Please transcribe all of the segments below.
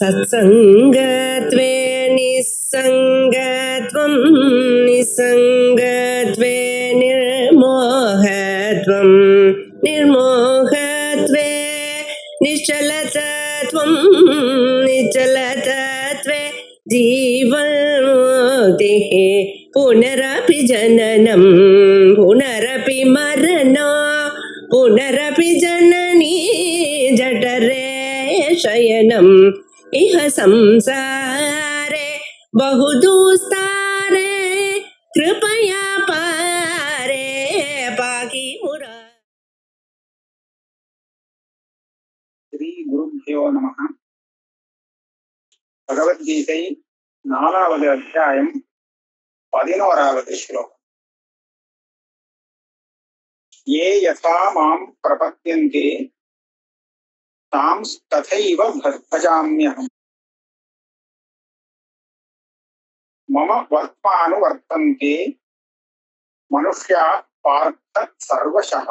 सत्सङ्गत्वे निस्सङ्गत्वं निस्सङ्गत्वे निर्मोहत्वं निर्मोहत्वे निश्चलतत्वं निश्चलतत्वे जीवन्मुक्तिः पुनरपि जननं पुनरपि मरणं पुनरपि जननी जठरे शयनम् इह संसारे बहुदुस्तारे कृपया पारे पाहि मुरा. श्री गुरुभ्यो नमः. भगवद्गीதை 4வது அத்தியாயம் 11வது ஸ்லோகம். ये यथा मां प्रपद्यन्ते तांस् तथैव भजाम्यहम् मम वर्त्मानुवर्तन्ते मनुष्याः पार्थ सर्वशः.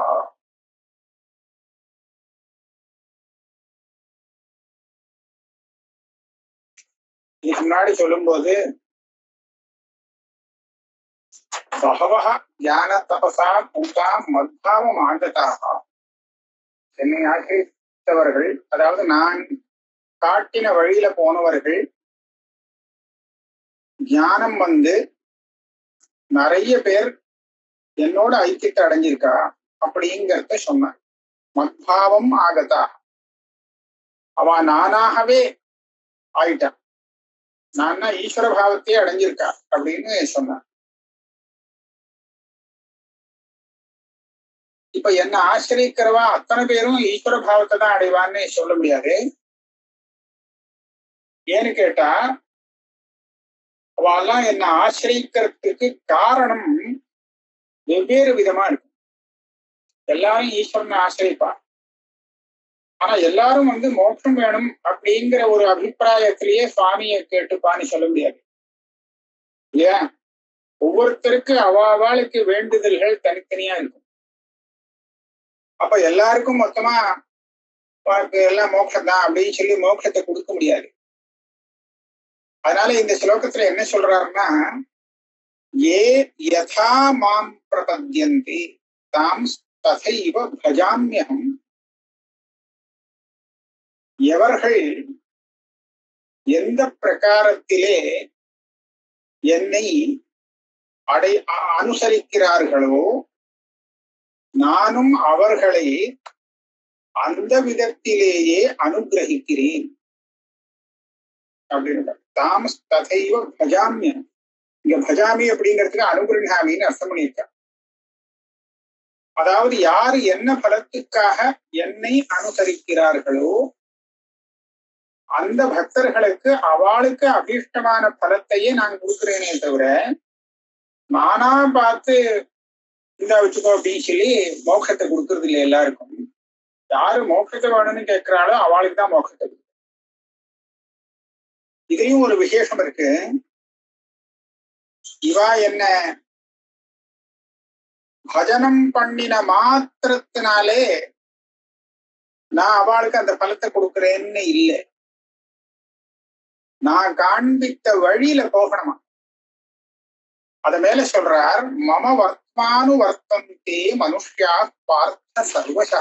இதுக்கு முன்னாடி சொல்லும்போது பகவஹ ஞான தபசா பூதா மத்பாவம் ஆண்டதாக, என்னை ஆசிரியவர்கள், அதாவது நான் காட்டின வழியில போனவர்கள் ஞானம் வந்து நிறைய பேர் என்னோட ஐக்கியத்தை அடைஞ்சிருக்கா அப்படிங்கிறத சொன்ன. மத்பாவம் ஆகதா, அவ நானாகவே ஆயிட்டான், நான் ஈஸ்வர பாவத்தையே அடைஞ்சிருக்கா அப்படின்னு சொன்னான். இப்ப என்ன ஆசிரியக்கிறவா அத்தனை பேரும் ஈஸ்வர பாவத்தை தான் அடைவான்னு சொல்ல முடியாது. ஏன்னு கேட்டா, அவெல்லாம் என்ன ஆசிரியக்கிறதுக்கு காரணம் வெவ்வேறு விதமா இருக்கும். எல்லாரும் ஈஸ்வரனை ஆசிரியப்பா, ஆனா எல்லாரும் வந்து மோட்சம் வேணும் அப்படிங்கிற ஒரு அபிப்பிராயத்திலேயே சுவாமியை கேட்டுப்பான்னு சொல்ல முடியாது. ஏன், ஒவ்வொருத்தருக்கு அவாளுக்கு வேண்டுதல்கள் தனித்தனியா இருக்கும். அப்ப எல்லாருக்கும் மொத்தமா எல்லாம் மோட்சம் தான் அப்படின்னு சொல்லி மோட்சத்தை கொடுக்க முடியாது. அதனால இந்த ஸ்லோகத்துல என்ன சொல்றாருன்னா, ஏ யதா மாம் பிரபத்யந்தி தாம் ததைவ பஜாம்யஹம். எவர்கள் எந்த பிரகாரத்திலே என்னை அனுசரிக்கிறார்களோ நானும் அவர்களை அந்த விதத்திலேயே அனுகிரகிக்கிறேன் அப்படின்னு. தாம் ததைவ பஜாமியம், இங்க பஜாமி அப்படிங்கிறதுக்கு அனுகிரகாமின்னு அர்த்தம் பண்ணியிருக்க. அதாவது யாரு என்ன பலத்துக்காக என்னை அனுசரிக்கிறார்களோ அந்த பக்தர்களுக்கு அவளுக்கு அபீஷ்டமான பலத்தையே நான் கொடுக்குறேனே தவிர, நானா பார்த்து இந்த வச்சுக்கோ அப்படின்னு சொல்லி மோட்சத்தை கொடுக்கறது இல்லை. எல்லாருக்கும் யாரு மோட்சத்தை வேணும்னு கேட்கிறாளோ அவளுக்கு தான் மோட்சத்தை கொடுக்கும். இதையும் ஒரு விசேஷம் இருக்கு. இவா என்ன பஜனம் பண்ணின மாத்திரத்தினாலே நான் அவளுக்கு அந்த பலத்தை கொடுக்குறேன்னு இல்லை, நான் காண்பித்த வழியில போகணுமா. அத மேல சொல்றார், மம வர்த்மானு வர்த்தந்தே மனுஷ்யா பார்த்த சர்வசா.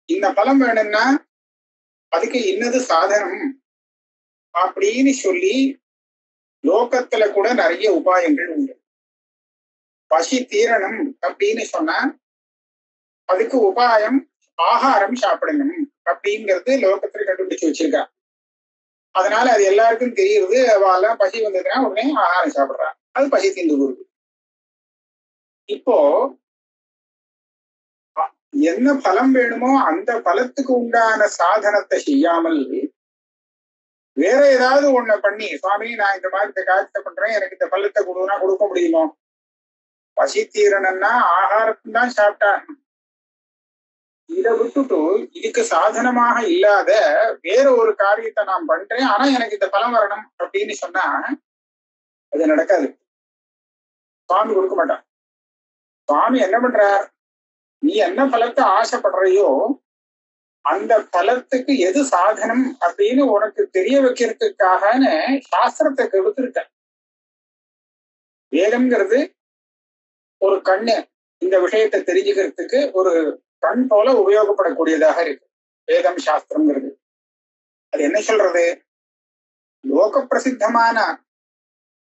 இந்த பலம் வேணும்னா அதுக்கு இன்னது சாதனம் அப்படின்னு சொல்லி லோகத்துல கூட நிறைய உபாயங்கள் உண்டு. பசி தீரணும் அப்படின்னு சொன்னா அதுக்கு உபாயம் ஆகாரம் சாப்பிடணும் அப்படிங்கிறது லோகத்துல கண்டுபிடிச்சு வச்சிருக்கா. அதனால அது எல்லாருக்கும் தெரியுது. அவள பசி வந்ததுன்னா உடனே ஆகாரம் சாப்பிடுறா, அது பசி தீர்ந்து போகுது. இப்போ என்ன பலம் வேணுமோ அந்த பலத்துக்கு உண்டான சாதனத்தை செய்யாமல் வேற ஏதாவது ஒண்ண பண்ணி, சுவாமி நான் இந்த மாதிரி இந்த காரியத்தை பண்றேன், எனக்கு இந்த பலத்தை கொடுனா கொடுக்க முடியுமோ? பசி தீரணும்னா ஆகாரத்தையும் தான் சாப்பிட்டா, இதை விட்டுட்டு இதுக்கு சாதனமாக இல்லாத வேற ஒரு காரியத்தை நான் பண்றேன், ஆனா எனக்கு இந்த பலம் வரணும் அப்படின்னு சொன்னா அது நடக்காது. சுவாமி கொடுக்க மாட்டான். சுவாமி என்ன பண்றார், நீ என்ன பலத்தை ஆசைப்படுறையோ அந்த பலத்துக்கு எது சாதனம் அப்படின்னு உனக்கு தெரிய வைக்கிறதுக்காக சாஸ்திரத்தை கொடுத்திருக்க. வேதம்ங்கிறது ஒரு கண்ணு, இந்த விஷயத்தை தெரிஞ்சுக்கிறதுக்கு ஒரு கண் போல உபயோகப்படக்கூடியதாக இருக்கு வேதம் சாஸ்திரம்ங்கிறது. அது என்ன சொல்றது? லோக பிரசித்தமான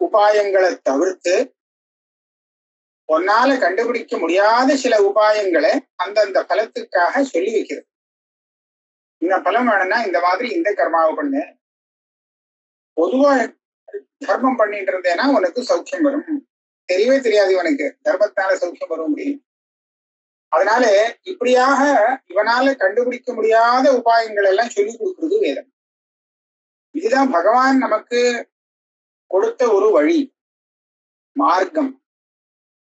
உபாயங்களை தவிர்த்து ஒன்னால கண்டுபிடிக்க முடியாத சில உபாயங்களை அந்தந்த பலத்துக்காக சொல்லி வைக்கிறது. இந்த பலம் வேணும்னா இந்த மாதிரி இந்த கர்மாவை பண்ணு, பொதுவா தர்மம் பண்ணிட்டு இருந்தேன்னா உனக்கு சௌக்கியம் வரும். தெரியவே தெரியாது இவனுக்கு தர்மத்தினால சௌக்கியம் வரும் முடியும். அதனால இப்படியாக இவனால கண்டுபிடிக்க முடியாத உபாயங்கள் எல்லாம் சொல்லி கொடுக்கிறது வேதம். இதுதான் பகவான் நமக்கு கொடுத்த ஒரு வழி, மார்க்கம்.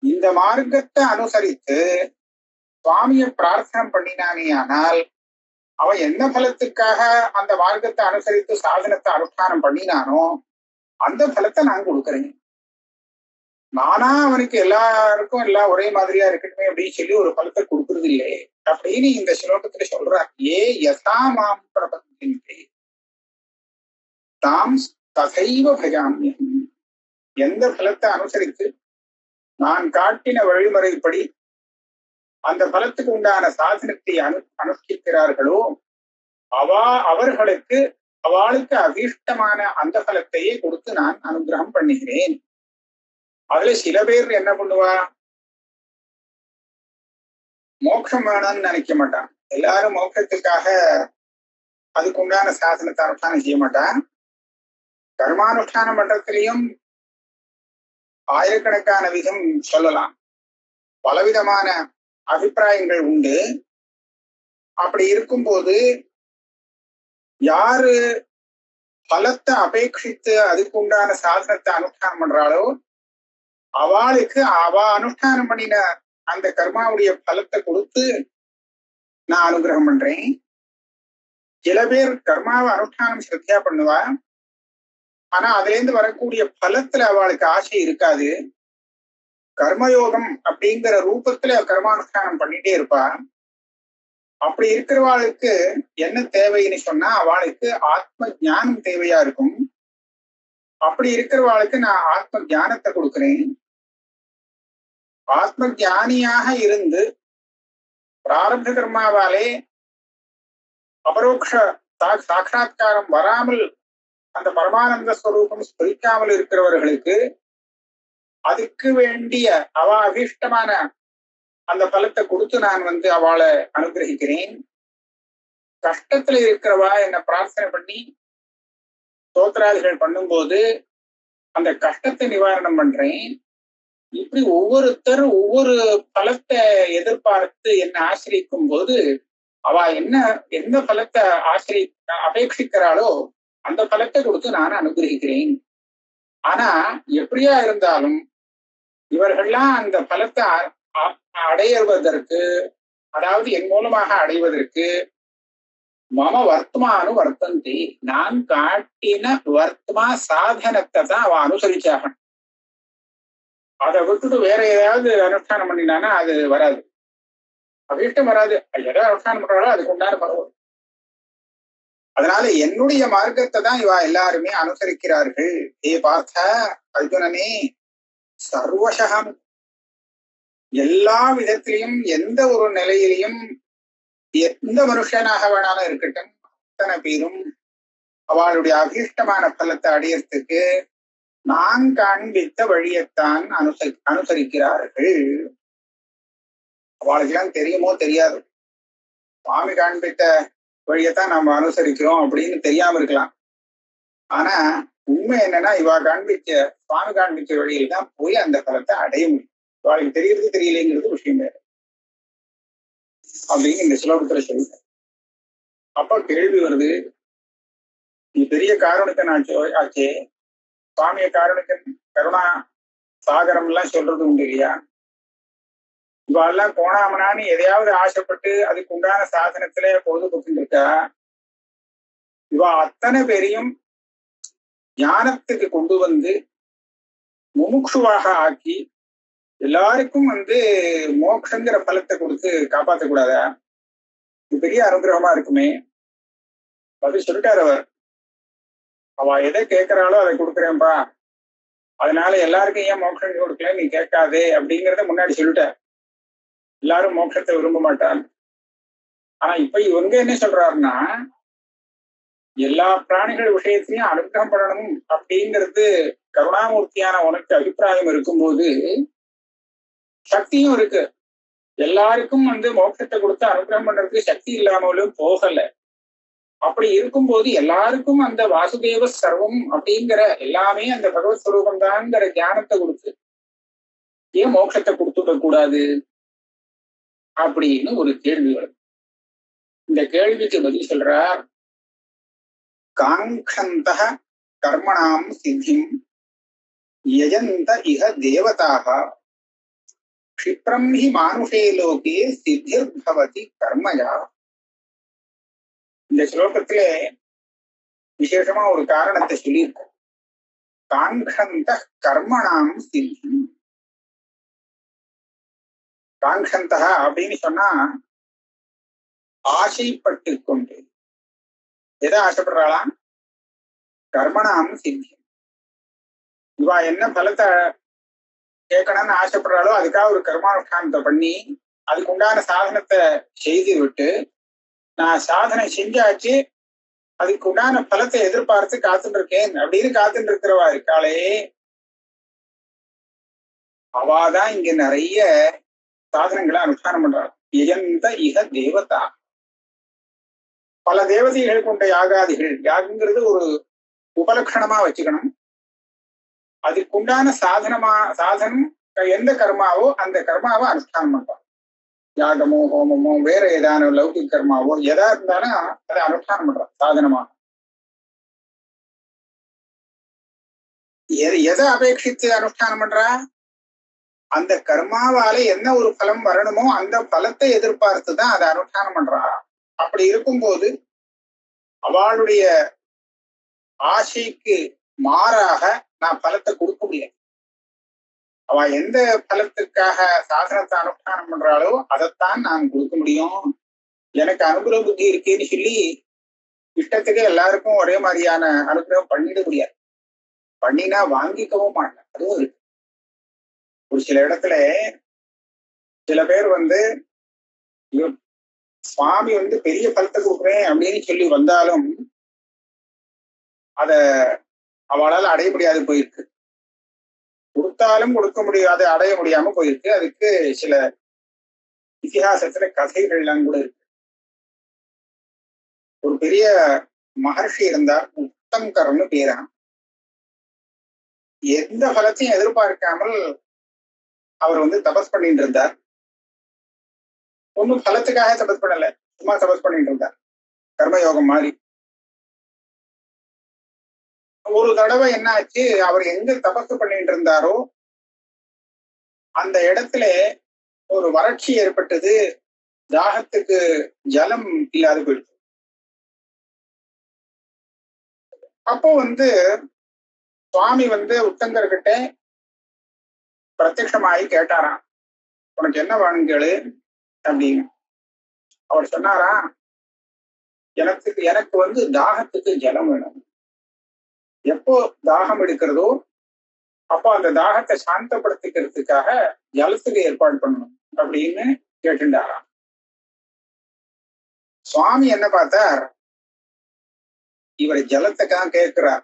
இந்த மார்க்கத்தை அனுசரித்து சுவாமியை பிரார்த்தனை பண்ணினானே ஆனால் அவன் எந்த பலத்துக்காக அந்த மார்க்கத்தை அனுசரித்து சாதனத்தை அனுஷ்டானம் பண்ணினானோ அந்த பலத்தை நான் கொடுக்குறேன். நானா அவனுக்கு எல்லாருக்கும் எல்லாம் ஒரே மாதிரியா இருக்கட்டுமே அப்படின்னு சொல்லி ஒரு பலத்தை கொடுக்கறது இல்லையே அப்படின்னு இந்த ஸ்லோகத்துல சொல்றார். ஏ யசா மாம் பிரபஞ்சந்தே தாம் தசைவ பஜாமியம். எந்த பலத்தை அனுசரித்து நான் காட்டின வழிமுறைப்படி அந்த பலத்துக்கு உண்டான சாதனத்தை அனுஷ்டிக்கிறார்களோ அவர்களுக்கு அவளுக்கு அதிஷ்டமான அந்த பலத்தையே கொடுத்து நான் அனுகிரகம் பண்ணுகிறேன். அதுல சில பேர் என்ன பண்ணுவா, மோட்சம் வேணும்னு நினைக்க மாட்டான். எல்லாரும் மோட்சத்துக்காக அதுக்கு உண்டான சாதனத்தை அனுஷ்டானம் செய்ய மாட்டான். கர்மானுஷ்டானம் பண்றதுலயும் ஆயிரக்கணக்கான விதம் சொல்லலாம், பலவிதமான அபிப்பிராயங்கள் உண்டு. அப்படி இருக்கும்போது யாரு பலத்தை அபேட்சித்து அதுக்கு உண்டான சாதனத்தை அனுஷ்டானம் பண்றாளோ அவளுக்கு அவ அனுஷ்டானம் பண்ணின அந்த கர்மாவுடைய பலத்தை கொடுத்து நான் அனுகிரகம் பண்றேன். சில பேர் கர்மாவை அனுஷ்டானம் ஸ்ரத்தையா பண்ணுவா, ஆனா அதுல இருந்து வரக்கூடிய பலத்துல அவளுக்கு ஆசை இருக்காது. கர்மயோகம் அப்படிங்கிற ரூபத்துல கர்மானுஷ்டானம் பண்ணிட்டே இருப்பா. அப்படி இருக்கிறவாளுக்கு என்ன தேவைன்னு சொன்னா அவளுக்கு ஆத்ம ஞானம் தேவையா இருக்கும். அப்படி இருக்கிறவாளுக்கு நான் ஆத்ம ஞானத்தை கொடுக்கிறேன். ஆத்ம ஞானியாக இருந்து பிராரப்த கர்மாவாலே அபரோக்ஷ சாட்சா்காரம் வராமல் அந்த பரமானந்த ஸ்வரூபம் ஸ்பரிக்காமல் இருக்கிறவர்களுக்கு அதுக்கு வேண்டிய அவ அபீஷ்டமான அந்த பலத்தை கொடுத்து நான் அவளை அனுகிரகிக்கிறேன். கஷ்டத்துல இருக்கிறவா என்ன பிரார்த்தனை பண்ணி ஸ்தோத்திராதிகள் பண்ணும்போது அந்த கஷ்டத்தை நிவாரணம் பண்றேன். இப்படி ஒவ்வொருத்தர் ஒவ்வொரு பலத்தை எதிர்பார்த்து என்ன ஆசிரிக்கும் போது அவ எந்த பலத்தை அபேட்சிக்கிறாளோ அந்த பலத்தை கொடுத்து நான் அனுகிரகிக்கிறேன். ஆனா எப்படியா இருந்தாலும் இவர்கள்லாம் அந்த பலத்தை அடைவதற்கு, அதாவது என் மூலமாக அடைவதற்கு மம வர்த்தமானு வர்த்தந்தி, நான் காட்டின வர்த்தமா சாதனத்தை தான் அவன் அனுசரிச்சாகணும். அதை விட்டுட்டு வேற ஏதாவது அனுஷ்டானம் பண்ணினானா அது வராது, அபிஷ்டம் வராது. எதாவது அனுஷ்டானம் பண்றாளோ அதுக்கு உண்டான பரவல். அதனால என்னுடைய மார்க்கத்தை தான் இவா எல்லாருமே அனுசரிக்கிறார்கள். ஏ பார்த்த அர்ஜுனனே, சர்வசகம் எல்லா விதத்திலையும் எந்த ஒரு நிலையிலையும் எந்த மனுஷனாக வேணாலும் இருக்கட்டும், அத்தனை பேரும் அவளுடைய அபீஷ்டமான பலத்தை அடையறதுக்கு நான் காண்பித்த வழியைத்தான் அனுசரிக்கிறார்கள். அவளுக்கெல்லாம் தெரியுமோ தெரியாது, சுவாமி காண்பித்த வழியைத்தான் நம்ம அனுசரிக்கிறோம் அப்படின்னு தெரியாம இருக்கலாம். ஆனா உண்மை என்னன்னா இவா சுவாமி காண்பிச்ச வழியில் தான் போய் அந்த பலத்தை அடைய முடியும். இவாளுக்கு தெரியறது தெரியலைங்கிறது விஷயம் வேறு அப்படின்னு இந்த ஸ்லோகத்துல சொல்லுங்க. அப்ப கேள்வி வருது, நீ பெரிய காரணத்தை ஆச்சே, சுவாமிய காரணக்கன் கருணா சாகரம் எல்லாம் சொல்றது உண்டு இல்லையா? இவாள்லாம் கோணாமனான்னு எதையாவது ஆசைப்பட்டு அதுக்கு உண்டான சாதனத்துல பொழுதுபோக்கு இருக்கா? இவா அத்தனை பேரையும் ஞானத்துக்கு கொண்டு வந்து முமுட்சுவாக ஆக்கி எல்லாருக்கும் மோட்சங்கிற பலத்தை கொடுத்து காப்பாற்றக்கூடாதா? இது பெரிய அனுகிரகமா இருக்குமே. அது சொல்லிட்டாரு அவர், அவ எதை கேட்கிறாளோ அதை கொடுக்குறேன்பா, அதனால எல்லாருக்கும் ஏன் மோட்சம் கொடுக்கல நீ கேட்காதே அப்படிங்கறத முன்னாடி சொல்லிட்ட. எல்லாரும் மோட்சத்தை விரும்ப மாட்டாங்க. ஆனா இப்ப இவங்க என்ன சொல்றாருன்னா, எல்லா பிராணிகள் விஷயத்திலையும் அனுகிரகம் பண்ணணும் அப்படிங்கிறது கருணாமூர்த்தியான உனக்கு அபிப்பிராயம் இருக்கும்போது சக்தியும் இருக்கு. எல்லாருக்கும் மோட்சத்தை கொடுத்து அனுகிரகம் பண்றதுக்கு சக்தி இல்லாமலும் போகல. அப்படி இருக்கும்போது எல்லாருக்கும் அந்த வாசுதேவ சர்வம் அப்படிங்கிற எல்லாமே அந்த பகவத் ஸ்வரூபம் தான்ங்கிற ஞானத்தை கொடுத்து ஏன் மோட்சத்தை கொடுத்துட கூடாது அப்படின்னு ஒரு கேள்வி வருது. இந்த கேள்விக்கு பதில் சொல்றார், காங்க்ஷந்த கர்மணாம் சித்திம் யஜந்த இஹ தேவதாக க்ஷிப்ரம் ஹி மானுஷே லோகே சித்திர் பவதி கர்மயா. இந்த ஸ்லோகத்திலே விசேஷமா ஒரு காரணத்தை சொல்லியிருக்க. காங்க்ஷந்த கர்மணாம் சித்திம். காங்க்ஷந்தா அப்படின்னு சொன்னா ஆசைப்பட்டு கொண்டு, எதை ஆசைப்படுறாளாம்? கர்மணாம் சித்தி. இவா என்ன பலத்தை கேட்கணும்னு ஆசைப்படுறாளோ அதுக்காக ஒரு கர்மானுஷ்டானத்தை பண்ணி அதுக்கு உண்டான சாதனத்தை செய்து விட்டு, நான் சாதனை செஞ்சாச்சு அதுக்கு உண்டான பலத்தை எதிர்பார்த்து காத்துட்டு இருக்கேன் அப்படின்னு காத்துட்டு இருக்கிறவா இருக்காளே, அவாதான் இங்க நிறைய சாதனங்களை அனுஷ்டானம் பண்றாள். இயந்த இக தேவதா. பல தேவதைகள் கொண்ட யாகாதிகள், யாகங்கிறது ஒரு உபலட்சணமா வச்சுக்கணும். அதுக்குண்டான சாதனம் எந்த கர்மாவோ அந்த கர்மாவை அனுஷ்டானம் பண்றான். யாகமோ ஹோமமோ வேற ஏதான லௌகிக கர்மாவோ எதா இருந்தாலும் அதை அனுஷ்டானம் பண்றான் சாதனமா. எதை அபேட்சித்து அனுஷ்டானம் பண்றா? அந்த கர்மாவால என்ன ஒரு பலம் வரணுமோ அந்த பலத்தை எதிர்பார்த்துதான் அதை அனுஷ்டானம் பண்றா. அப்படி இருக்கும்போது அவளுடைய ஆசைக்கு மாறாக நான் பலத்தை கொடுக்க முடியாது. அவ எந்த பலத்திற்காக சாதனத்தை அனுஷ்டானம் பண்றாளோ அதைத்தான் நான் கொடுக்க முடியும். எனக்கு அனுகிரக புத்தி இருக்குன்னு சொல்லி இஷ்டத்துக்கு எல்லாருக்கும் ஒரே மாதிரியான அனுகிரகம் பண்ணிட முடியாது. பண்ணினா வாங்கிக்கவும் மாட்டேன். அதுவும் இருக்கு. ஒரு சில இடத்துல சில பேர் சுவாமி பெரிய பலத்தை கொடுக்குறேன் அப்படின்னு சொல்லி வந்தாலும் அத அவளால் அடைய முடியாது போயிருக்கு. கொடுத்தாலும் கொடுக்க முடியாது, அடைய முடியாம போயிருக்கு. அதுக்கு சில இதிகாசத்துல கதைகள்லாம் கூட இருக்கு. ஒரு பெரிய மகர்ஷி இருந்தார், உத்தங்கர்னு பேரா. எந்த பலத்தையும் எதிர்பார்க்காமல் அவர் தபஸ் பண்ணிட்டு இருந்தார். ஒன்னும் பலத்துக்காக தபஸ் பண்ணல, சும்மா தபஸ் பண்ணிட்டு இருந்தார், கர்மயோகம் மாதிரி. ஒரு தடவை என்ன ஆச்சு, அவர் எங்க தபசு பண்ணிட்டு இருந்தாரோ அந்த இடத்துல ஒரு வறட்சி ஏற்பட்டது. தாகத்துக்கு ஜலம் இல்லாது போயிடுச்சு. அப்போ சுவாமி உத்தங்கர்கிட்ட பிரத்யட்சமாயி கேட்டாராம், உனக்கு என்ன வேணும் கேளு அப்படின்னு. அவர் சொன்னாரா, எனக்கு தாகத்துக்கு ஜலம் வேணும். எப்போ தாகம் எடுக்கிறதோ அப்போ அந்த தாகத்தை சாந்தப்படுத்திக்கிறதுக்காக ஜலத்துக்கு ஏற்பாடு பண்ணணும் அப்படின்னு கேட்டுண்டாராம். சுவாமி என்ன பார்த்தார், இவர் ஜலத்துக்காக கேட்கிறார்,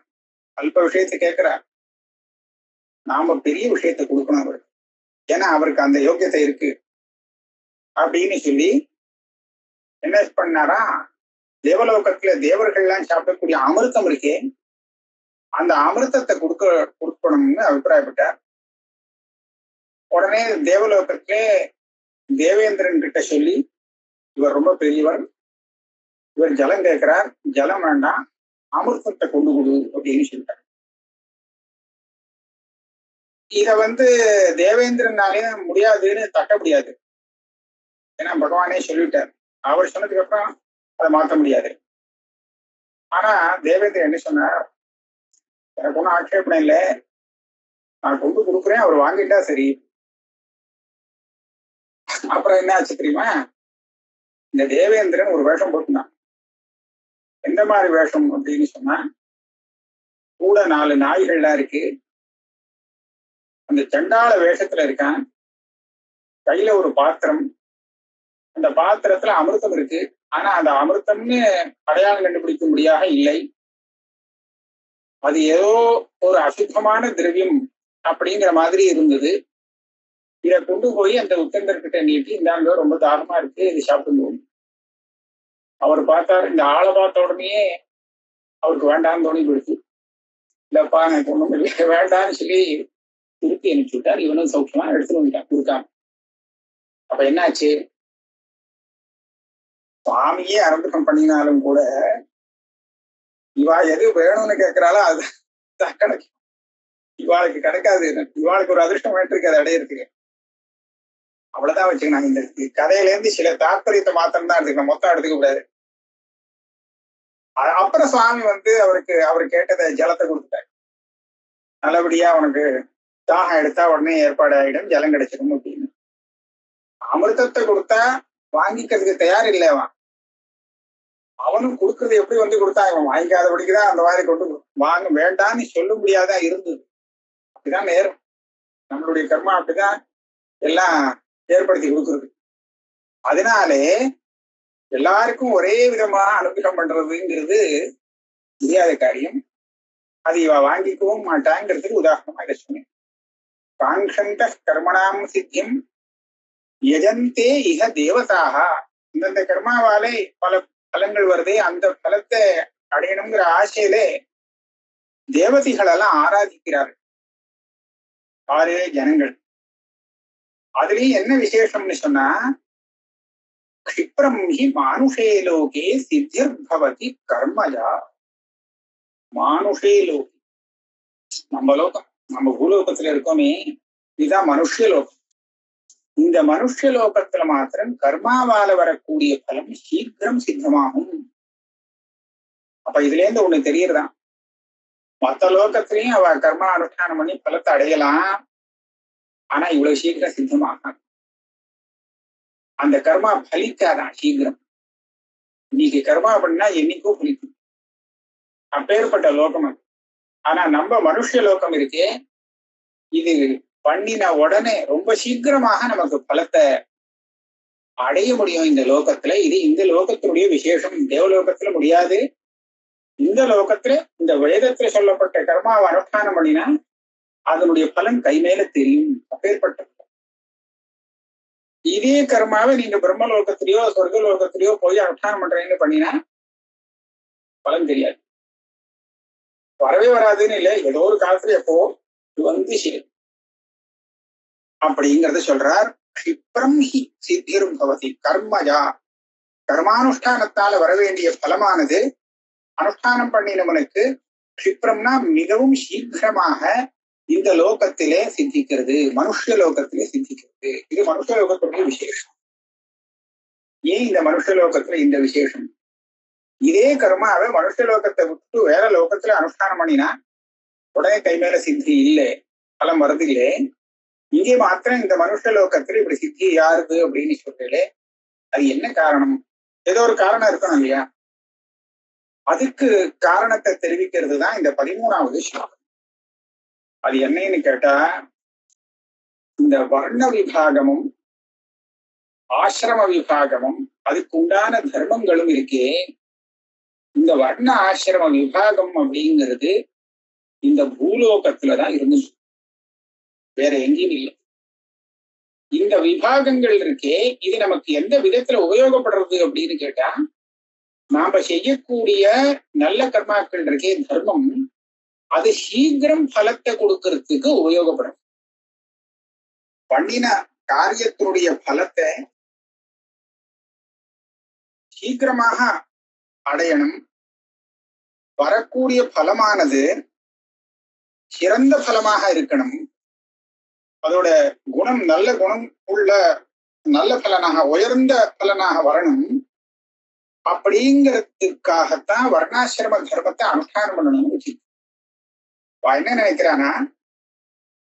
அல்ப விஷயத்தை கேட்கிறார். நாம பெரிய விஷயத்தை கொடுக்கணும் அவருக்கு, ஏன்னா அவருக்கு அந்த யோக்கியத்தை இருக்கு அப்படின்னு சொல்லி என்ன பண்ணாரா, தேவலோகத்துல தேவர்கள்லாம் சாப்பிடக்கூடிய அமிர்தம் இருக்கே அந்த அமிர்தத்தை கொடுக்கணும்னு அபிப்பிராயப்பட்டார். உடனே தேவலோகத்திலே தேவேந்திரன் கிட்ட சொல்லி, இவர் ரொம்ப பெரியவர், இவர் ஜலம் கேட்கிறார், ஜலம் வேண்டாம் அமிர்தத்தை கொண்டு கொடு அப்படின்னு சொல்லிட்டார். இத தேவேந்திரனாலே முடியாதுன்னு தட்ட முடியாது, ஏன்னா பகவானே சொல்லிட்டார். அவர் சொன்னதுக்கு அப்புறம் அதை மாற்ற முடியாது. ஆனா தேவேந்திரன் என்ன சொன்னார், எனக்கு ஒன்றும் ஆட்சேபணம் இல்லை, நான் கொண்டு கொடுக்குறேன், அவர் வாங்கிட்டா சரி. அப்புறம் என்ன ஆச்சு தெரியுமா, இந்த தேவேந்திரன் ஒரு வேஷம் போட்டுனான். எந்த மாதிரி வேஷம் அப்படின்னு சொன்னா, கூட 4 நாய்கள்லாம் இருக்கு. அந்த சண்டாள வேஷத்துல இருக்கான். கையில ஒரு பாத்திரம், அந்த பாத்திரத்துல அமிர்தம் இருக்கு. ஆனா அந்த அமிர்தம்னு அடையாளம் கண்டுபிடிக்கும்படியாக இல்லை. அது ஏதோ ஒரு அசுத்தமான திரவியம் அப்படிங்கிற மாதிரி இருந்தது. இதை கொண்டு போய் அந்த உத்தந்தர்கிட்ட நீட்டி, இந்தாங்க ரொம்ப தாகமா இருக்கு, இது சாப்பிடுவோம். அவர் பார்த்தார். இந்த ஆளை பார்த்த உடனே அவருக்கு வேண்டாம்னு தோணி போயிடுச்சு. இல்லப்பா எனக்கு ஒண்ணும் இல்லை, வேண்டாம்னு சொல்லி திருப்பி அனுப்பிச்சு விட்டார். இவனும் சௌக்கியமா எடுத்துட்டு வந்துட்டான் கொடுக்காம. அப்ப என்னாச்சு, சுவாமியே அனுகிரகம் பண்ணினாலும் கூட இவா எது வேணும்னு கேட்கிறாளோ அது கிடைக்கும். இவாளுக்கு கிடைக்காது. இவாளுக்கு ஒரு அதிர்ஷ்டம் வேண்டிருக்கு அதை அடையிறதுக்கு. அவ்வளவுதான் வச்சுக்கணும். இந்த கதையில இருந்து சில தாற்பயத்தை மாத்திரம் தான் எடுத்துக்கணும், மொத்தம் எடுத்துக்க கூடாது. அப்புறம் சுவாமி அவர் கேட்டதை ஜலத்தை கொடுத்துட்டாரு. நல்லபடியா உனக்கு தாகம் எடுத்தா உடனே ஏற்பாடு ஆயிடும், ஜலம் கிடைச்சிடும் அப்படின்னு. அமிர்தத்தை கொடுத்தா வாங்கிக்கிறதுக்கு தயார் இல்லை அவன். அவனும் கொடுக்கறது எப்படி கொடுத்தான், இவன் வாங்கிக்காதபடிக்குதான் அந்த மாதிரி கொண்டு வாங்க வேண்டான்னு சொல்ல முடியாதான் இருந்தது. அப்படிதான் நேரம். நம்மளுடைய கர்மா அப்படிதான் எல்லாம் ஏற்படுத்தி கொடுக்குறது. அதனாலே எல்லாருக்கும் ஒரே விதமா அனுகிரகம் பண்றதுங்கிறது முடியாத காரியம். அது இவ வாங்கிக்கவும் மாட்டாங்கிறதுக்கு உதாரணமா இதை சொன்னேன். காங்கந்த கர்மணாம் சித்தியம் யஜந்தே இஹ தேவதாக. இந்தந்த கர்மாவாலே பல பலங்கள் வருதே, அந்த பலத்தை அடையணுங்கிற ஆசையிலே தேவதைகள் எல்லாம் ஆராதிக்கிறார்கள். ஆரே ஜனங்கள். அதுலயும் என்ன விசேஷம்னு சொன்னா, க்ஷிப்ரம் ஹி மானுஷே லோகே சித்திர் பவதி கர்மஜா. மானுஷே லோகே, நம்ம லோகம், நம்ம பூலோகத்துல இருக்கோமே, இதுதான் மனுஷ லோகம். இந்த மனுஷ லோகத்துல மாத்திரம் கர்மாவால வரக்கூடிய பலம் சீக்கிரம் சித்தமாகும். அப்ப இதுல இருந்து ஒண்ணு தெரியறதான், மொத்த லோகத்திலையும் அவ கர்மா அனுஷ்டானம் பண்ணி பலத்தை அடையலாம். ஆனா இவ்வளவு சீக்கிரம் சித்தமாகும். அந்த கர்மா பலிக்காதான் சீக்கிரம். இன்னைக்கு கர்மா பண்ணா என்னைக்கோ பலிக்கும். அப்பேற்பட்ட லோகம் அது. ஆனா நம்ம மனுஷ லோகம் இருக்கே, இது பண்ணின உடனே ரொம்ப சீக்கிரமாக நமக்கு பலத்தை அடைய முடியும் இந்த லோகத்துல. இது இந்த லோகத்தினுடைய விசேஷம். தேவலோகத்துல முடியாது. இந்த லோகத்துல இந்த வேதத்துல சொல்லப்பட்ட கர்மாவை அனுஷ்டானம் பண்ணினா அதனுடைய பலன் கை மேல தெரியும். அப்பேற்பட்ட இதே கர்மாவை நீங்க பிரம்மலோகத்திலேயோ சொர்க்க லோகத்திலேயோ போய் அனுஷ்டானம் பண்றீங்கன்னு பண்ணினா பலன் தெரியாது, வரவே வராதுன்னு இல்லை. ஏதோ ஒரு காலத்துல எப்போ சேரும் அப்படிங்கிறத சொல்றார். க்ஷிப்ரம் ஹி சித்திரும் பவதி கர்மஜா. கர்மானுஷ்டானத்தால வரவேண்டிய பலமானது அனுஷ்டானம் பண்ணினவனுக்கு க்ஷிப்ரம்னா மிகவும் சீக்கிரமாக இந்த லோகத்திலே சித்திக்கிறது, மனுஷ லோகத்திலே சித்திக்கிறது. இது மனுஷ லோகத்துடைய விசேஷம். ஏன் இந்த மனுஷ லோகத்துல இந்த விசேஷம்? இதே கர்மாவை மனுஷ லோகத்தை விட்டு வேற லோகத்துல அனுஷ்டானம் பண்ணினா உடனே கை மேல சித்தி இல்லை, பலம் வருது இல்லை. இங்கே மாத்திரம் இந்த மனுஷ லோகத்துல இப்படி சித்தி யாருது அப்படின்னு சொல்றீங்களே, அது என்ன காரணம்? ஏதோ ஒரு காரணம் இருக்கணும் இல்லையா? அதுக்கு காரணத்தை தெரிவிக்கிறது தான் இந்த 13வது ஸ்லோகம். அது என்னன்னு கேட்டா, இந்த வர்ண விபாகமும் ஆசிரம விபாகமும் அதுக்கு உண்டான தர்மங்களும் இருக்கே. இந்த வர்ண ஆசிரம விபாகம் அப்படிங்கிறது இந்த பூலோகத்துலதான் இருந்துச்சு, வேற எங்கேயும் இல்லை. இந்த விபாகங்கள் இருக்கே, இது நமக்கு எந்த விதத்துல உபயோகப்படுறது அப்படின்னு கேட்டா, நாம செய்யக்கூடிய நல்ல கர்மாக்கள் இருக்கே தர்மம், அது சீக்கிரம் பலத்தை கொடுக்கறதுக்கு உபயோகப்படும். பண்ணின காரியத்தினுடைய பலத்தை சீக்கிரமாக அடையணும். வரக்கூடிய பலமானது சிறந்த பலமாக இருக்கணும். அதோட குணம் நல்ல குணம் உள்ள நல்ல பலனாக உயர்ந்த பலனாக வரணும். அப்படிங்கிறதுக்காகத்தான் வர்ணாசிரம தர்மத்தை அனுஷ்டானம் பண்ணணும்னு என்ன நினைக்கிறானா,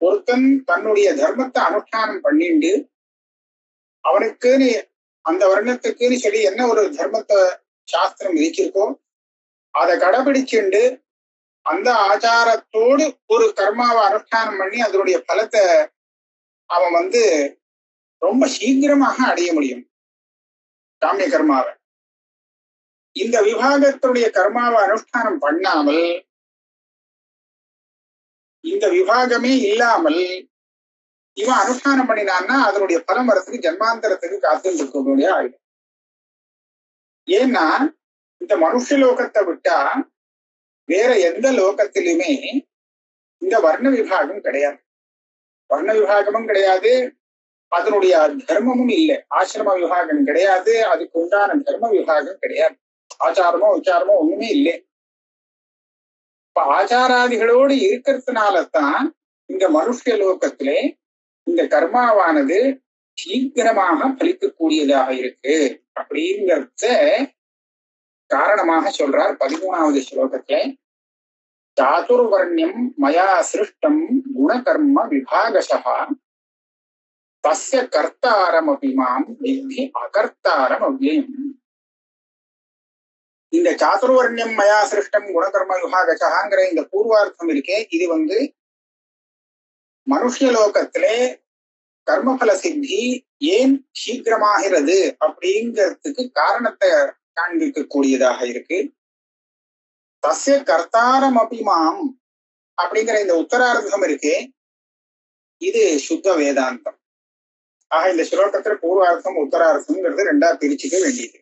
ஒருத்தன் தன்னுடைய தர்மத்தை அனுஷ்டானம் பண்ணிண்டு அவனுக்குன்னு அந்த வர்ணத்துக்குன்னு சொல்லி என்ன ஒரு தர்மத்தை சாஸ்திரம் விதிச்சிருக்கோ அதை கடைபிடிச்சுண்டு அந்த ஆச்சாரத்தோடு ஒரு கர்மாவை அனுஷ்டானம் பண்ணி அதனுடைய பலத்தை அவன் ரொம்ப சீக்கிரமாக அடைய முடியும். காமிய கர்மாவை இந்த விபாகத்தினுடைய கர்மாவை அனுஷ்டானம் பண்ணாமல், இந்த விபாகமே இல்லாமல் இவன் அனுஷ்டானம் பண்ணினான்னா அதனுடைய பலம் வரத்துக்கு ஜன்மாந்தரத்துக்கு காத்துட்டு இருக்கக்கூடிய ஆயுதம். ஏன்னா இந்த மனுஷ லோகத்தை விட்டா வேற எந்த லோகத்திலுமே இந்த வர்ண விபாகம் கிடையாது. வர்ண விபாகமும் கிடையாது, அதனுடைய தர்மமும் இல்லை. ஆசிரம விபாகம் கிடையாது, அதுக்கு உண்டான தர்ம விபாகம் கிடையாது. ஆச்சாரமோ விசாரமோ ஒண்ணுமே இல்லை. இப்ப ஆச்சாராதிகளோடு இருக்கிறதுனாலதான் இந்த மனுஷ லோகத்திலே இந்த கர்மாவானது சீக்கிரமாக பலிக்கக்கூடியதாக இருக்கு அப்படிங்கிறத காரணமாக சொல்றார் 13வது ஸ்லோகத்திலே. சாதுர்வர்ணியம் மயா சிருஷ்டம் குணகர்ம விபாகசா தஸ்ய கர்த்தாரமபி மாம் வித்தி அகர்த்தாரம் அவ்யயம். இந்த சாதுர்வர்ணியம் மயா சிருஷ்டம் குணகர்ம விபாகசாங்கிற இந்த பூர்வார்த்தம் இருக்கே, இது மனுஷலோகத்திலே கர்மபல சித்தி ஏன் சீக்கிரமாகிறது அப்படிங்கிறதுக்கு காரணத்தை காண்பிக்கக்கூடியதாக இருக்கு. தஸ்ய கர்த்தாரம் அபிமாம் அப்படிங்கிற இந்த உத்தரார்த்தம் இருக்கே, இது சுத்த வேதாந்தம். ஆக இந்த ஸ்லோகத்துல பூர்வார்த்தம் உத்தரார்த்தம்ங்கிறது ரெண்டா பிரிச்சுக்க வேண்டியது.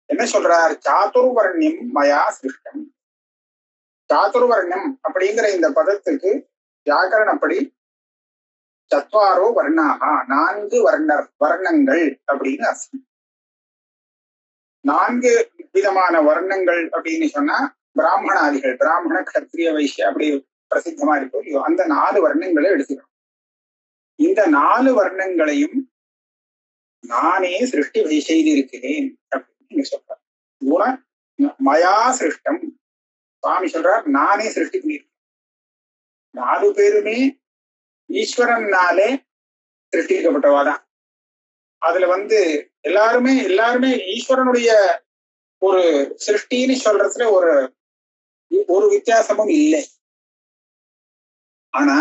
என்ன சொல்றார்? சாதுர்வர்ணியம் மயா சிருஷ்டம். சாதுர்வர்ணியம் அப்படிங்கிற இந்த பதத்துக்கு வியாக்கரணப்படி சத்வாரோ வர்ணாகா, 4 வர்ணங்கள் அப்படின்னு அர்த்தம். 4 விதமான வர்ணங்கள் அப்படின்னு சொன்னா பிராமணாதிகள், பிராமண கத்திரிய வைசிய அப்படி பிரசித்தமா இருக்கும். அந்த 4 வர்ணங்களை எடுத்துக்கணும். இந்த 4 வர்ணங்களையும் நானே சிருஷ்டி செய்திருக்கிறேன் அப்படின்னு சொல்றார். குண மயா சிருஷ்டம். சுவாமி சொல்றார், நானே சிருஷ்டி பண்ணியிருக்கேன். 4 பேருமே ஈஸ்வரனாலே சிருஷ்டிக்கப்பட்டவாதான். அதுல எல்லாருமே ஈஸ்வரனுடைய ஒரு சிருஷ்டின்னு சொல்றதுல ஒரு வித்தியாசமும் இல்லை. ஆனா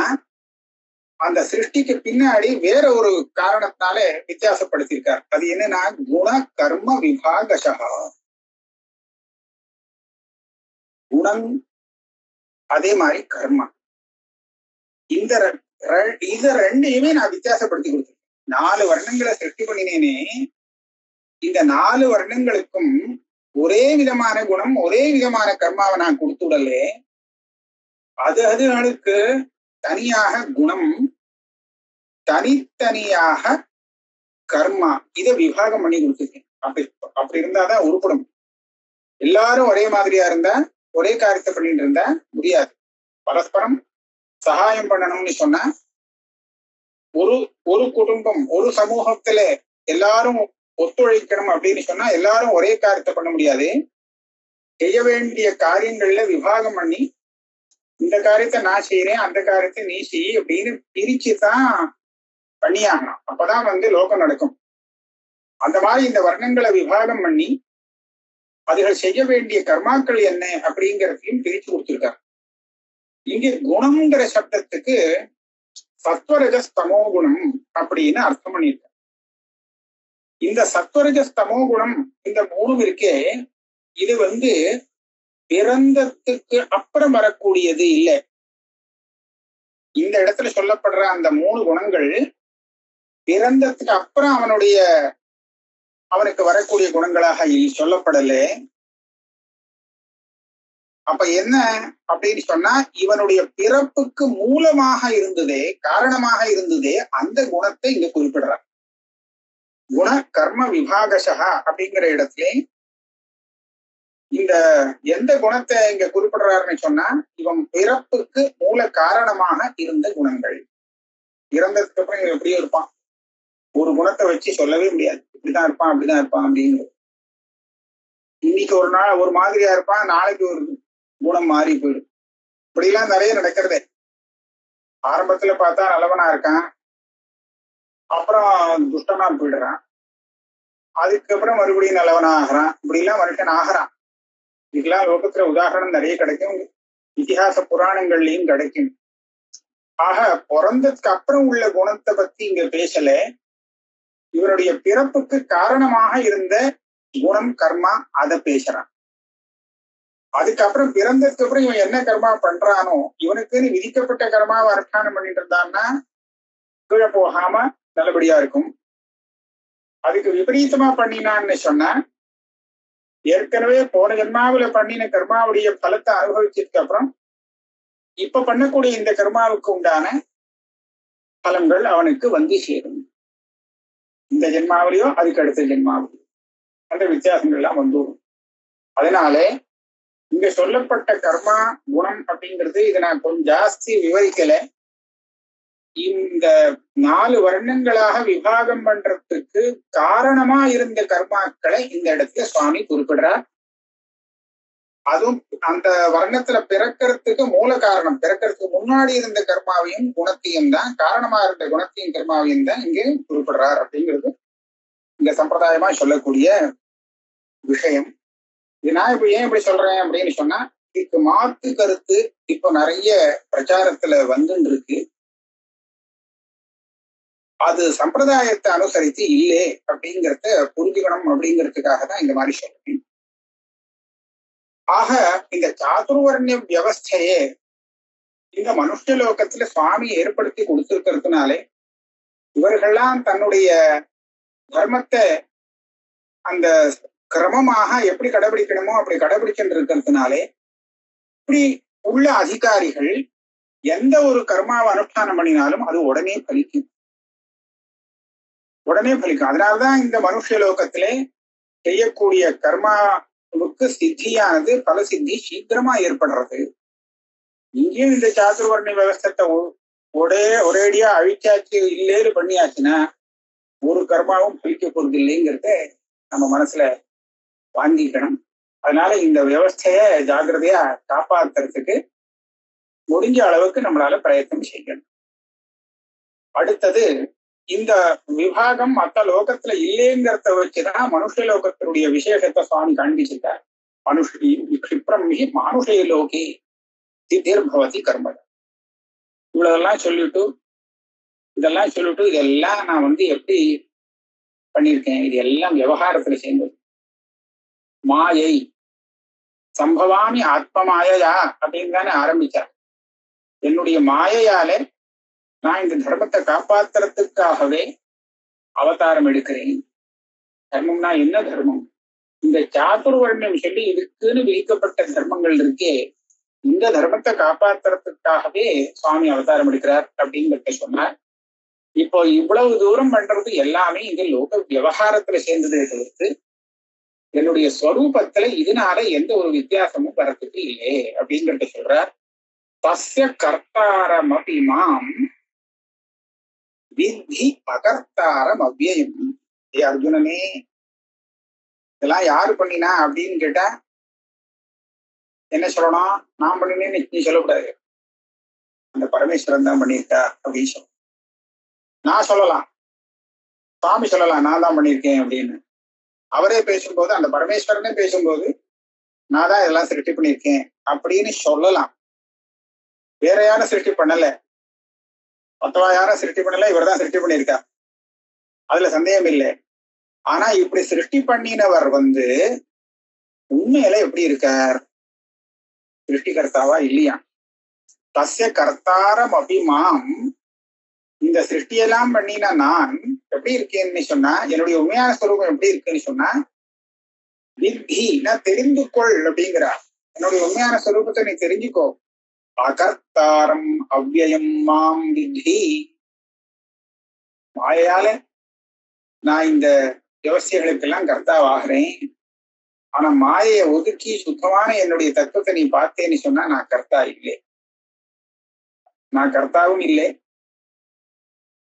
அந்த சிருஷ்டிக்கு பின்னாடி வேற ஒரு காரணத்தினால வித்தியாசப்படுத்தியிருக்கார். அது என்னன்னா குண கர்ம விபாகசா. குணம் அதே மாதிரி கர்மா, இந்த ரெண்டையுமே நான் வித்தியாசப்படுத்தி கொடுத்தேன். 4 வர்ணங்களை சிருஷ்டி பண்ணினேனே, இந்த 4 வர்ணங்களுக்கும் ஒரே விதமான குணம், ஒரே விதமான கர்மாவை நான் கொடுத்துடலே. அதுகளுக்கு தனியாக குணம், தனித்தனியாக கர்மா, இதை விபாகம் பண்ணி கொடுத்துருக்கேன். அப்படி இருந்தாதான் உருப்படும். எல்லாரும் ஒரே மாதிரியா இருந்தா, ஒரே காரியத்தை பண்ணிட்டு இருந்தா முடியாது. பரஸ்பரம் சகாயம் பண்ணணும்னு சொன்னா ஒரு குடும்பம், ஒரு சமூகத்துல எல்லாரும் ஒத்துழைக்கணும் அப்படின்னு சொன்னா எல்லாரும் ஒரே காரியத்தை பண்ண முடியாது. செய்ய வேண்டிய காரியங்கள்ல விபாகம் பண்ணி, இந்த காரியத்தை நான் செய்யறேன், அந்த காரியத்தை நீ செய் அப்படின்னு பிரிச்சுதான் பண்ணியாகணும். அப்பதான் லோகம் நடக்கும். அந்த மாதிரி இந்த வர்ணங்களை விபாகம் பண்ணி அதுகள் செய்ய வேண்டிய கர்மாக்கள் என்ன அப்படிங்கிறதையும் பிரிச்சு கொடுத்துருக்காரு. இங்கே குணம்ங்கிற சப்தத்துக்கு சத்வரஜஸ்தமோ குணம் அப்படின்னு அர்த்தம் பண்ணியிருக்க. இந்த சத்வரஜஸ்தமோ குணம் இந்த 3 இருக்கே, இது பிறந்தத்துக்கு அப்புறம் வரக்கூடியது இல்லை. இந்த இடத்துல சொல்லப்படுற அந்த 3 குணங்கள் பிறந்ததுக்கு அப்புறம் அவனுக்கு வரக்கூடிய குணங்களாக சொல்லப்படல. அப்ப என்ன அப்படின்னு சொன்னா, இவனுடைய பிறப்புக்கு மூலமாக இருந்ததே, காரணமாக இருந்ததே அந்த குணத்தை இங்க குறிப்பிடுறார். குண கர்ம விபாகசா அப்படிங்கிற இடத்துல இந்த எந்த குணத்தை இங்க குறிப்பிடுறாருன்னு சொன்னா, இவன் பிறப்புக்கு மூல காரணமாக இருந்த குணங்கள். இறந்ததுக்கு அப்புறம் இவன் எப்படியும் இருப்பான். ஒரு குணத்தை வச்சு சொல்லவே முடியாது, இப்படிதான் இருப்பான் அப்படிதான் இருப்பான் அப்படிங்கிறது. இன்னைக்கு ஒரு நாள் ஒரு மாதிரியா இருப்பான், நாளைக்கு ஒரு குணம் மாறி போயிடும். இப்படிலாம் நிறைய நடக்கிறதே. ஆரம்பத்துல பார்த்தா நல்லவனா இருக்கான், அப்புறம் துஷ்டனா போயிடுறான். அதுக்கப்புறம் மறுபடியும் நல்லவனா ஆகிறான். இப்படி எல்லாம் மனுஷன் ஆகிறான். இதுக்கெல்லாம் லோகத்துல உதாரணம் நிறைய கிடைக்கும், இதிகாச புராணங்கள்லயும் கிடைக்கும். ஆக பிறந்ததுக்கு அப்புறம் உள்ள குணத்தை பத்தி இங்க பேசல, இவருடைய பிறப்புக்கு காரணமாக இருந்த குணம் கர்மா அதை பேசுறான். அதுக்கப்புறம் பிறந்ததுக்கு அப்புறம் இவன் என்ன கர்மா பண்றானோ, இவனுக்குன்னு விதிக்கப்பட்ட கர்மாவை அனுஷ்டானம் பண்ணிட்டு இருந்தான்னா கீழே போகாம நல்லபடியா இருக்கும். அதுக்கு விபரீதமா பண்ணினான்னு சொன்னா, ஏற்கனவே போன ஜென்மாவில பண்ணின கர்மாவுடைய பலத்தை அனுபவிச்சதுக்கு அப்புறம் இப்ப பண்ணக்கூடிய இந்த கர்மாவுக்கு உண்டான பலன்கள் அவனுக்கு வந்து சேரும். இந்த ஜென்மாவிலையோ அதுக்கு அடுத்த ஜென்மாவிலையோ அந்த வித்தியாசங்கள்லாம் வந்துடும். அதனாலே இங்க சொல்லப்பட்ட கர்மா குணம் அப்படிங்கிறது இதை நான் கொஞ்சம் ஜாஸ்தி விவரிக்கல. இந்த 4 வருணங்களாக விபாகம் பண்றதுக்கு காரணமா இருந்த கர்மாக்களை இந்த இடத்துல சுவாமி குறிப்பிடுறார். அதுவும் அந்த வர்ணத்துல பிறக்கிறதுக்கு மூல காரணம், பிறக்கிறதுக்கு முன்னாடி இருந்த கர்மாவையும் குணத்தையும் தான், காரணமா இருந்த குணத்தையும் கர்மாவையும் தான் இங்கே குறிப்பிடுறார் அப்படிங்கிறது இந்த சம்பிரதாயமா சொல்லக்கூடிய விஷயம். இது நான் இப்ப ஏன் இப்படி சொல்றேன் அப்படின்னு சொன்னா, இதுக்கு மாற்று கருத்து இப்போ நிறைய பிரச்சாரத்துல வந்துட்டு இருக்கு. அது சம்பிரதாயத்தை அனுசரித்து இல்லே அப்படிங்கிறத புரிஞ்சுக்கணும் அப்படிங்கிறதுக்காக தான் இந்த மாதிரி சொல்றேன். ஆக இந்த சாதுர்வர்ணிய வியவஸ்தையே இந்த மனுஷ லோகத்துல சுவாமி ஏற்படுத்தி கொடுத்திருக்கிறதுனாலே, இவர்கள்லாம் தன்னுடைய தர்மத்தை அந்த கிரமமாக எப்படி கடைபிடிக்கணுமோ அப்படி கடைபிடிச்சுட்டு இருக்கிறதுனாலே, இப்படி உள்ள அதிகாரிகள் எந்த ஒரு கர்மாவை அனுஷ்டானம் பண்ணினாலும் அது உடனே பலிக்கும். அதனால்தான் இந்த மனுஷ லோகத்திலே செய்யக்கூடிய கர்மாவுக்கு சித்தியானது பல சித்தி சீக்கிரமா ஏற்படுறது. இங்கேயும் இந்த சாதுர்வர்ண விவஸ்தத்தை ஒரேடியா அழிச்சாச்சு இல்லேன்னு பண்ணியாச்சுன்னா ஒரு கர்மாவும் பலிக்க போறது இல்லைங்கிறத நம்ம மனசுல வாங்கிக்கணும். அதனால இந்த விவஸ்தைய ஜாகிரதையா காப்பாத்துறதுக்கு முடிஞ்ச அளவுக்கு நம்மளால பிரயத்தனம் செய்யணும். அடுத்தது, இந்த விபாகம் மற்ற லோகத்துல இல்லைங்கிறத வச்சுதான் மனுஷ லோகத்தினுடைய விசேஷத்தை சுவாமி காண்பிச்சிருக்கார். க்ஷிப்ரம் மானுஷே லோகே சித்திர் பவதி கர்ம. இதெல்லாம் சொல்லிட்டு இதெல்லாம் நான் எப்படி பண்ணியிருக்கேன், இது எல்லாம் விவகாரத்துல சேர்ந்தது. மாயை சம்பவாமி ஆத்ம மாயையா அப்படின்னு தானே ஆரம்பிச்சார். என்னுடைய மாயையால நான் இந்த தர்மத்தை காப்பாத்துறதுக்காகவே அவதாரம் எடுக்கிறேன். தர்மம்னா என்ன தர்மம்? இந்த சாதுர்வர்ணம் சொல்லி இதுக்குன்னு விதிக்கப்பட்ட தர்மங்கள் இருக்கே, இந்த தர்மத்தை காப்பாத்துறதுக்காகவே சுவாமி அவதாரம் எடுக்கிறார் அப்படிங்கிறத சொன்னார். இப்போ இவ்வளவு தூரம் பண்றது எல்லாமே இந்த லோக விவகாரத்துல சேர்ந்ததை தவிர்த்து என்னுடைய ஸ்வரூபத்துல இதனால எந்த ஒரு வித்தியாசமும் வரத்துக்கு இல்லையே அப்படிங்கிறத சொல்றார். தஸ்ய கர்த்தாரம் அபிமாம் வித்தி அகர்த்தாரம் அவ்யயம். ஏ அர்ஜுனனே, இதெல்லாம் யாரு பண்ணினா அப்படின்னு கேட்டா என்ன சொல்லணும்? நான் பண்ணினேன்னு நீ சொல்லக்கூடாது, அந்த பரமேஸ்வரன் தான் பண்ணியிருக்கா அப்படின்னு சொல்லணும். நான் சொல்லலாம், சுவாமி சொல்லலாம் நான் தான் பண்ணியிருக்கேன் அப்படின்னு. அவரே பேசும்போது, அந்த பரமேஸ்வரனே பேசும்போது நான் தான் இதெல்லாம் சிருஷ்டி பண்ணியிருக்கேன் அப்படின்னு சொல்லலாம். வேற யாரும் சிருஷ்டி பண்ணல, மொத்தவா யாரும் சிருஷ்டி பண்ணல, இவர் தான் சிருஷ்டி பண்ணியிருக்கா, அதுல சந்தேகம் இல்லை. ஆனா இப்படி சிருஷ்டி பண்ணினவர் உண்மையில எப்படி இருக்கார்? சிருஷ்டிகர்த்தாவா இல்லையா? தஸ்ய கர்த்தாரம் அபிமாம், இந்த சிருஷ்டியெல்லாம் பண்ணின நான் எப்படி இருக்கேன்னு சொன்னா, என்னுடைய உண்மையான ஸ்வரூபம் எப்படி இருக்குன்னு சொன்னா, வித்தி நான் தெரிந்து கொள் அப்படிங்கிறார். என்னுடைய உண்மையான ஸ்வரூபத்தை நீ தெரிஞ்சுக்கோ. அகர்த்தாரம் அவ்யயம் மாம் வித்தி, மாயால நான் இந்த விவசாயிகளுக்கெல்லாம் கர்த்தாவாகிறேன். ஆனா மாயையை ஒதுக்கி சுத்தமான என்னுடைய தத்துவத்தை நீ பார்த்தேன்னு சொன்னா நான் கர்த்தா இல்லை, நான் கர்த்தாவும் இல்லை.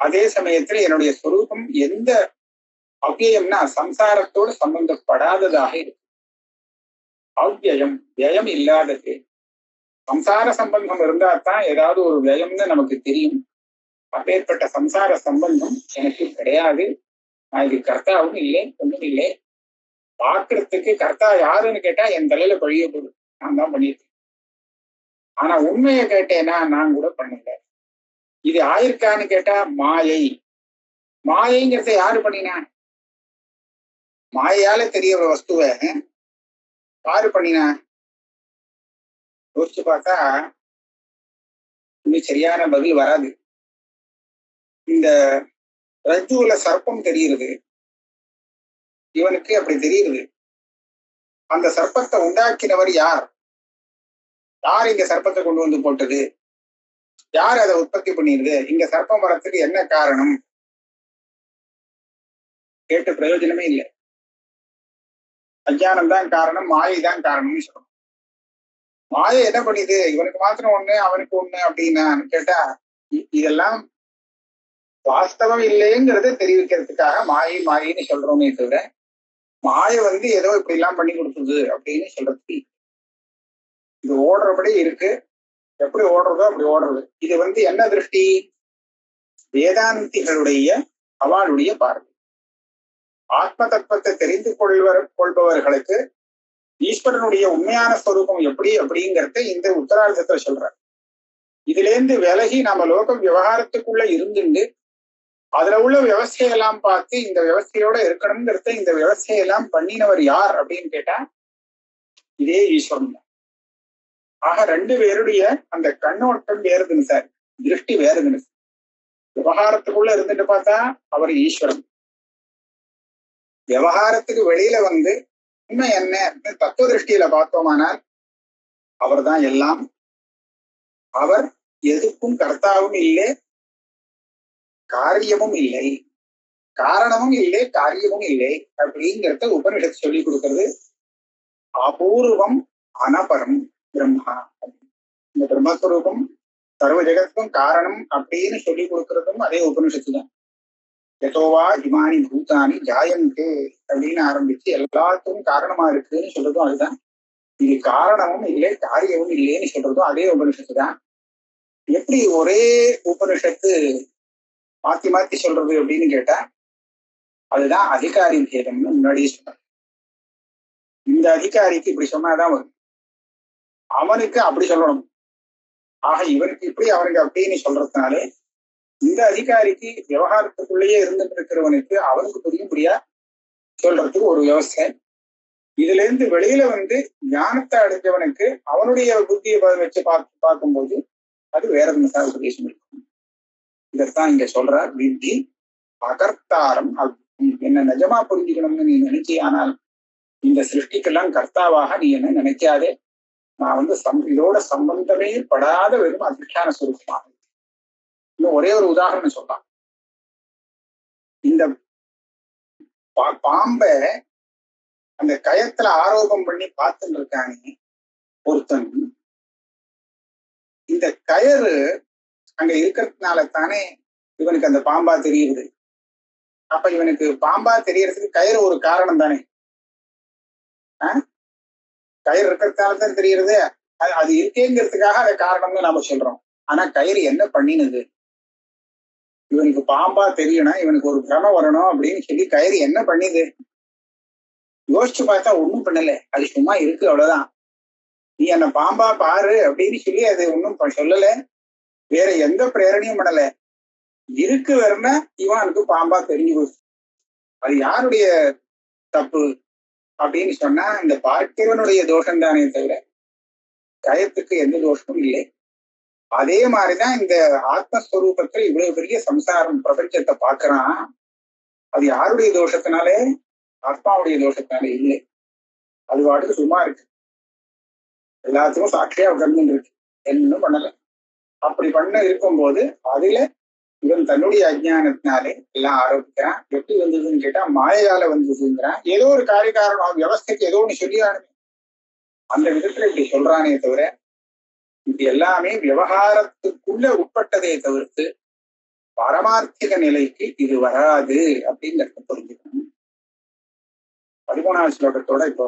அதே சமயத்துல என்னுடைய ஸ்வரூபம் எந்த அவ்யயம்னா சம்சாரத்தோடு சம்பந்தப்படாததாக இருக்கு. அவ்யயம் வியம் இல்லாதது. சம்சார சம்பந்தம் இருந்தா தான் ஏதாவது ஒரு வியம்னு நமக்கு தெரியும். அப்பேற்பட்ட சம்சார சம்பந்தம் எனக்கு கிடையாது. நான் இது கர்த்தாவும் இல்லை, ஒண்ணும் இல்லை. பாக்குறதுக்கு கர்த்தா யாருன்னு கேட்டா என் தலையில பழிய போடும், நான் தான் பண்ணியிருக்கேன். ஆனா உண்மையை கேட்டேன்னா நான் கூட பண்ணல. இது ஆயிருக்கான்னு கேட்டா மாயை. மாயைங்கிறத யாரு பண்ணினா? மாயால தெரிய வஸ்துவ யாரு பண்ணினா? யோசிச்சு பார்த்தா இன்னும் சரியான பதில் வராது. இந்த ரஜ்ஜுல சர்ப்பம் தெரியுது, இவனுக்கு அப்படி தெரியுது. அந்த சர்ப்பத்தை உண்டாக்கினவர் யார்? யார் இந்த சர்ப்பத்தை கொண்டு வந்து போட்டது? யார் அதை உற்பத்தி பண்ணிருது? இங்க சர்ப்பம் வரத்துக்கு என்ன காரணம்? கேட்டு பிரயோஜனமே இல்லை. அஞ்ஞானம் தான் காரணம், மாயை தான் காரணம்னு சொல்லணும். மாயை என்ன பண்ணிது? இவனுக்கு மாத்திரம் ஒண்ணு அவனுக்கு ஒண்ணு அப்படின்னா கேட்டா இதெல்லாம் வாஸ்தவம் இல்லைங்கிறத தெரிவிக்கிறதுக்காக மாயை மாயின்னு சொல்றோமே தவிர மாயை ஏதோ இப்படி எல்லாம் பண்ணி கொடுத்தது அப்படின்னு சொல்றதுக்கு இது ஓடுறபடி இருக்கு. எப்படி ஓடுறதோ அப்படி ஓடுறது. இது என்ன திருஷ்டி? வேதாந்திகளுடைய அவளுடைய பார்வை. ஆத்ம தத்துவத்தை தெரிந்து கொள்பவர்களுக்கு ஈஸ்வரனுடைய உண்மையான ஸ்வரூபம் எப்படி அப்படிங்கிறத இந்த உத்தரார்த்தத்துல சொல்றார். இதுல இருந்து விலகி நம்ம லோகம் விவகாரத்துக்குள்ள இருந்துட்டு அதுல உள்ள விவசாயெல்லாம் பார்த்து இந்த விவசாயோட இருக்கணுங்கிறத இந்த விவசாயெல்லாம் பண்ணினவர் யார் அப்படின்னு கேட்டா இதே ஈஸ்வரன் தான். ஆக ரெண்டு பேருடைய அந்த கண்ணோட்டம் வேறுதுன்னு சார், திருஷ்டி வேறுதுன்னு. விவகாரத்துக்குள்ள இருந்துட்டு பார்த்தா அவர் ஈஸ்வரன், விவகாரத்துக்கு வெளியில உண்மை என்ன தத்துவ திருஷ்டியில பார்த்தோமானால் அவர் தான் எல்லாம். அவர் எதுக்கும் கர்த்தாவும் இல்லை, காரியமும் இல்லை, காரணமும் இல்லை, காரியமும் இல்லை அப்படிங்கிறத உபனிஷத்து சொல்லி கொடுக்கிறது. அபூர்வம் அனபரம் பிரம்மா. இந்த பிரம்மஸ்வரூபம் சர்வ ஜெகத்துக்கும் காரணம் அப்படின்னு சொல்லி கொடுக்கறதும் அதே உபனிஷத்து தான். யதோவா இமானி பூதானி ஜாயந்தே அப்படின்னு ஆரம்பிச்சு எல்லாத்துக்கும் காரணமா இருக்குன்னு சொல்றதும் அதுதான். இது காரணமும் இல்லை, காரியமும் இல்லைன்னு சொல்றதும் அதே உபனிஷத்து தான். எப்படி ஒரே உபனிஷத்து மாத்தி மாத்தி சொல்றது அப்படின்னு கேட்டா அதுதான் அதிகாரி பேதம்னு முன்னாடியே சொன்னார். இந்த அதிகாரிக்கு இப்படி சொன்னாதான் வரும், அவனுக்கு அப்படி சொல்லணும். ஆக இவனுக்கு இப்படி அவனுக்கு அப்படின்னு சொல்றதுனாலே இந்த அதிகாரிக்கு விவகாரத்துக்குள்ளேயே இருந்துட்டு இருக்கிறவனுக்கு அவனுக்கு புரியும்படியா சொல்றதுக்கு ஒரு விவசாயம். இதுல இருந்து வெளியில ஞானத்தை அடைஞ்சவனுக்கு அவனுடைய புத்தியை வச்சு பார்க்கும்போது அது வேற உபதேசம் இருக்கும். இதைத்தான் இங்க சொல்றார். வித்தி அகர்த்தாரம். என்ன நிஜமா புரிஞ்சுக்கணும்னு நீ நினைச்சியானால் இந்த சிருஷ்டிக்கெல்லாம் கர்த்தாவாக நீ என்ன நினைக்காதே. நான் இதோட சம்பந்தமே படாத வெறும் அதிஷ்டான சுரூபமாக. இன்னும் ஒரே ஒரு உதாரணம் சொல்லலாம். இந்த பாம்பை அந்த கயத்துல ஆரோபம் பண்ணி பார்த்துட்டு இருக்கானே ஒருத்தன், இந்த கயறு அங்க இருக்கிறதுனால தானே இவனுக்கு அந்த பாம்பா தெரியுது. அப்ப இவனுக்கு பாம்பா தெரியறதுக்கு கயிறு ஒரு காரணம் தானே. கயிறு இருக்கிறதுனால தான் தெரியுறது. அது இருக்கேங்கிறதுக்காக அதை காரணம்னு நாம சொல்றோம். ஆனா கயிறு என்ன பண்ணினது? இவனுக்கு பாம்பா தெரியணும், இவனுக்கு ஒரு பிரம வரணும் அப்படின்னு சொல்லி கயிறு என்ன பண்ணிது? யோசிச்சு பார்த்தா ஒண்ணும் பண்ணல, அது சும்மா இருக்கு, அவ்வளவுதான். நீ என்ன பாம்பா பாரு அப்படின்னு சொல்லி அது ஒன்றும் சொல்லல, வேற எந்த பிரேரணையும் பண்ணல. இருக்கு வரனா இவனுக்கு பாம்பா தெரிஞ்சு போச்சு. அது யாருடைய தப்பு அப்படின்னு சொன்னா இந்த பார்க்கிறவனுடைய தோஷம் தானே தவிர கயத்துக்கு எந்த தோஷமும் இல்லை. அதே மாதிரிதான் இந்த ஆத்மஸ்வரூபத்துல இவ்வளவு பெரிய சம்சாரம் பிரபஞ்சத்தை பார்க்கறான். அது யாருடைய தோஷத்தினாலே? ஆத்மாவுடைய தோஷத்தினாலே இல்லை. அது பாட்டுக்கு சும்மா இருக்கு, எல்லாத்துக்கும் சாட்சியா உட்கார்ந்து இருக்கு, என்னன்னு பண்ணல. அப்படி பண்ண இருக்கும்போது அதுல இவன் தன்னுடைய அஜ்ஞானத்தினாலே எல்லாம் ஆரோபிக்கிறான். எப்படி வந்ததுன்னு கேட்டா மாயால வந்ததுங்கிறான். ஏதோ ஒரு காரணம் வியவஸ்தைக்கு ஏதோ ஒண்ணு சொல்லியானுமே, அந்த விதத்துல இப்படி சொல்றானே தவிர இது எல்லாமே விவகாரத்துக்குள்ள உட்பட்டதை தவிர்த்து பரமார்த்திக நிலைக்கு இது வராது அப்படிங்கிறத புரிஞ்சுக்கணும். 13வது ஸ்லோகத்தோட இப்போ